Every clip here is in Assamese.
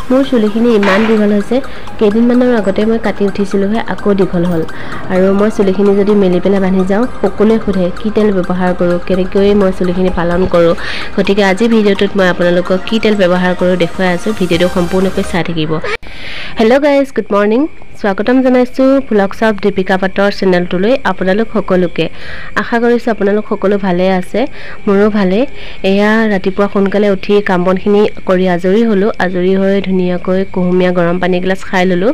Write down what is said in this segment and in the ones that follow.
মোৰ চুলিখিনি ইমান দীঘল হৈছে কেইদিনমানৰ আগতে মই কাটি উঠিছিলোহে আকৌ দীঘল হ'ল আৰু মই চুলিখিনি যদি মেলি পেলাই বান্ধি যাওঁ সকলোৱে সোধে কি তেল ব্যৱহাৰ কৰোঁ কেনেকৈ মই চুলিখিনি পালন কৰোঁ গতিকে আজি ভিডিঅ'টোত মই আপোনালোকক কি তেল ব্যৱহাৰ কৰোঁ দেখুৱাই আছোঁ ভিডিঅ'টো সম্পূৰ্ণকৈ চাই থাকিব হেল্ল' গাইজ গুড মৰ্নিং স্বাগতম জনাইছোঁ ভ্লগছ অফ দীপিকা পাটৰ চেনেলটোলৈ আপোনালোক সকলোকে আশা কৰিছোঁ আপোনালোক সকলো ভালে আছে মোৰো ভালে এয়া ৰাতিপুৱা সোনকালে উঠি কাম বনখিনি কৰি আজৰি হ'লো আজৰি হৈ ধুনীয়াকৈ কুহুমীয়া গৰম পানী গিলাছ খাই ল'লো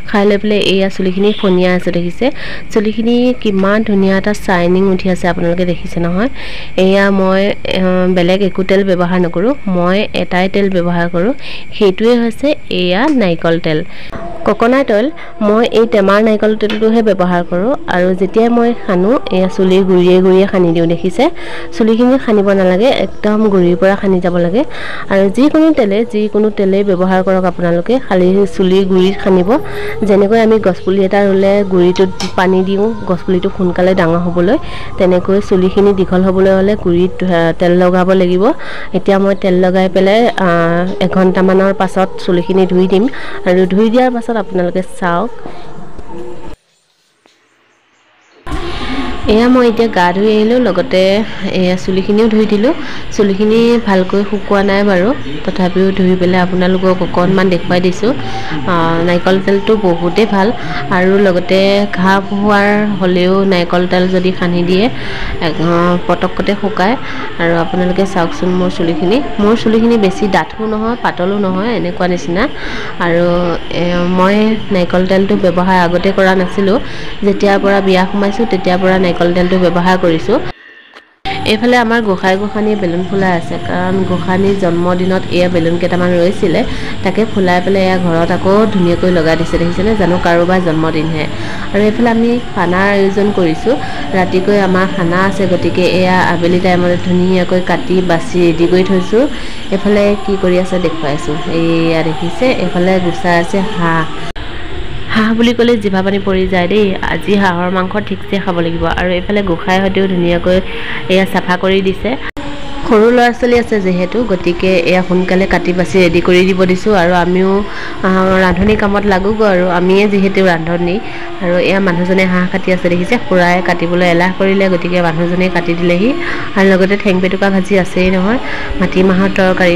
খাই লৈ পেলাই এয়া চুলিখিনি ফনিয়া আছে দেখিছে চুলিখিনি কিমান ধুনীয়া এটা শাইনিং উঠি আছে আপোনালোকে দেখিছে নহয় এয়া মই বেলেগ একো তেল ব্যৱহাৰ নকৰোঁ মই এটাই তেল ব্যৱহাৰ কৰোঁ সেইটোৱে হৈছে এয়া নাৰিকল তেল কোকোনাট অইল মই এই টেমাৰ নাৰিকল তেলটোহে ব্যৱহাৰ কৰোঁ আৰু যেতিয়া মই খানো এয়া চুলিৰ গুৰিয়ে খানি দিওঁ দেখিছে চুলিখিনি খানিব নালাগে একদম গুৰিৰ পৰা খানি যাব লাগে আৰু যিকোনো তেলেই ব্যৱহাৰ কৰক আপোনালোকে খালি চুলিৰ গুৰিত খানিব যেনেকৈ আমি গছপুলি এটা ৰুলে গুৰিটোত পানী দিওঁ গছপুলিটো সোনকালে ডাঙৰ হ'বলৈ তেনেকৈ চুলিখিনি দীঘল হ'বলৈ হ'লে গুৰিত তেল লগাব লাগিব এতিয়া মই তেল লগাই পেলাই এঘণ্টামানৰ পাছত চুলিখিনি ধুই দিম আৰু ধুই দিয়াৰ পাছত আপোনালোকে চাওক এয়া মই এতিয়া গা ধুই আহিলোঁ লগতে এয়া চুলিখিনিও ধুই দিলোঁ চুলিখিনি ভালকৈ শুকোৱা নাই বাৰু তথাপিও ধুই পেলাই আপোনালোকক অকণমান দেখুৱাই দিছোঁ নাৰিকল তেলটো বহুতেই ভাল আৰু লগতে ঘাঁ হোৱাৰ হ'লেও নাৰিকল তেল যদি সানি দিয়ে পটকতে শুকায় আৰু আপোনালোকে চাওকচোন মোৰ চুলিখিনি বেছি ডাঠো নহয় পাতলো নহয় এনেকুৱা নিচিনা আৰু মই নাৰিকল তেলটো ব্যৱহাৰ আগতে কৰা নাছিলোঁ যেতিয়াৰ পৰা বিয়া সোমাইছোঁ তেতিয়াৰ পৰা নাৰিকল তেলটো ব্যৱহাৰ কৰিছোঁ এইফালে আমাৰ গোসাঁনীয়ে বেলুন ফুলাই আছে কাৰণ গোসাঁনীৰ জন্মদিনত এয়া বেলুন কেইটামান ৰৈছিলে তাকে ফুলাই পেলাই এয়া ঘৰত আকৌ ধুনীয়াকৈ লগাই দিছে দেখিছেনে জানো কাৰোবাৰ জন্মদিনহে আৰু এইফালে আমি খানাৰ আয়োজন কৰিছোঁ ৰাতিকৈ আমাৰ খানা আছে গতিকে এয়া আবেলি টাইমত ধুনীয়াকৈ কাটি বাছি ৰেডি কৰি থৈছোঁ এইফালে কি কৰি আছে দেখুৱাইছোঁ এয়া দেখিছে এইফালে গুচাই আছে হাঁহ বুলি ক'লে জিভা পানী পৰি যায় দেই আজি হাঁহৰ মাংস ঠিকছে খাব লাগিব আৰু এইফালে গোসাঁইহঁতেও ধুনীয়াকৈ এয়া চাফা কৰি দিছে সৰু ল'ৰা ছোৱালী আছে যিহেতু গতিকে এয়া সোনকালে কাটি বাছি ৰেডি কৰি দিব দিছোঁ আৰু আমিও ৰান্ধনি কামত লাগোগৈ আৰু আমিয়ে যিহেতু ৰান্ধনি আৰু এয়া মানুহজনে হাঁহ কাটি আছে দেখিছে খুৰাই কাটিবলৈ এলাহ কৰিলে গতিকে মানুহজনে কাটি দিলেহি আৰু লগতে ঠেং পেটুকা ভাজি আছেই নহয় মাটিমাহৰ তৰকাৰী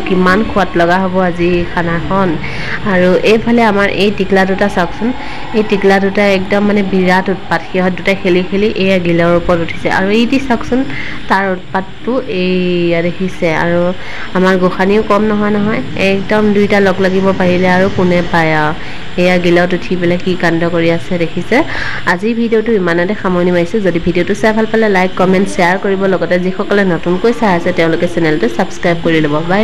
কিমান সোৱাদ লগা হ'ব আজি খানাখন আৰু এইফালে আমাৰ এই টিকলা দুটা চাওকচোন এই টিকলা দুটা একদম মানে বিৰাট উৎপাত সিহঁত দুটাই খেলি এয়া গিলৰ ওপৰত উঠিছে আৰু এইটি চাওকচোন তাৰ উৎপাতটো এয়া দেখিছে আৰু আমাৰ গোসাঁনীও কম নহয় একদম দুইটা লগ লাগিব পাৰিলে আৰু কোনে পায় আৰু এয়া গিলত উঠি পেলাই কি কাণ্ড কৰি আছে দেখিছে আজি ভিডিঅ'টো ইমানতে সামৰণি মাৰিছোঁ যদি ভিডিঅ'টো চাই ভাল পালে লাইক কমেণ্ট শ্বেয়াৰ কৰিব লগতে যিসকলে নতুনকৈ চাই আছে তেওঁলোকে চেনেলটো ছাবস্ক্ৰাইব কৰি ল'ব বাই